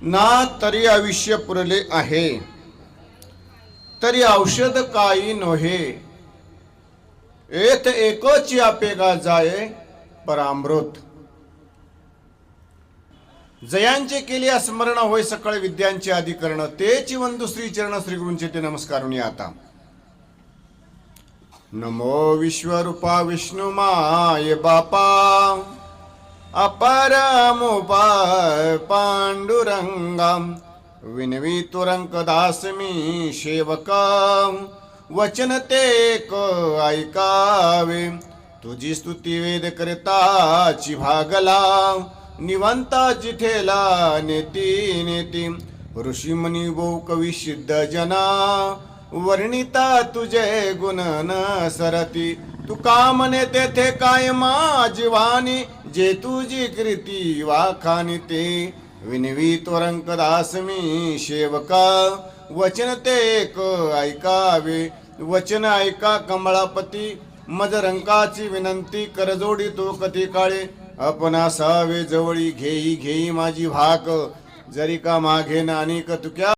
ना तरी आयुष्य पुरले आहे, तरी औषध काही नोहे. एत एकोची आपेगा जाये परामृत. जयांचे केले स्मरण होय सकळ विद्यांचे अधिकरण. तेची वंदू श्री चरण श्री गुरूंचे ते नमस्कारुनी आता. नमो विश्वरूपा विष्णु माय बापा, अपरमुपाय पांडुरंगा. विनवी तुरंक दास मी सेवका, वचन ते ऐकावे. तुझी स्तुती वेद करताची भागला, निवंता जिथेला नेती नेती. ऋषीमुनी बो कवी सिद्ध जना, वर्णिता तुझे गुण न सरती. तू कामने तेथे काय माझीवानी, जे तुझी कृती वाखानी ते. विनवी त्वरंक दास मी सेवका, वचन ते एक ऐकावे. वचन ऐका कमळापती, मजरंकाची विनंती. करजोडी तो कधी काळे, आपण असावे जवळी. घेई घेई माझी भाक, जरी का मागे नानिक तुक्या.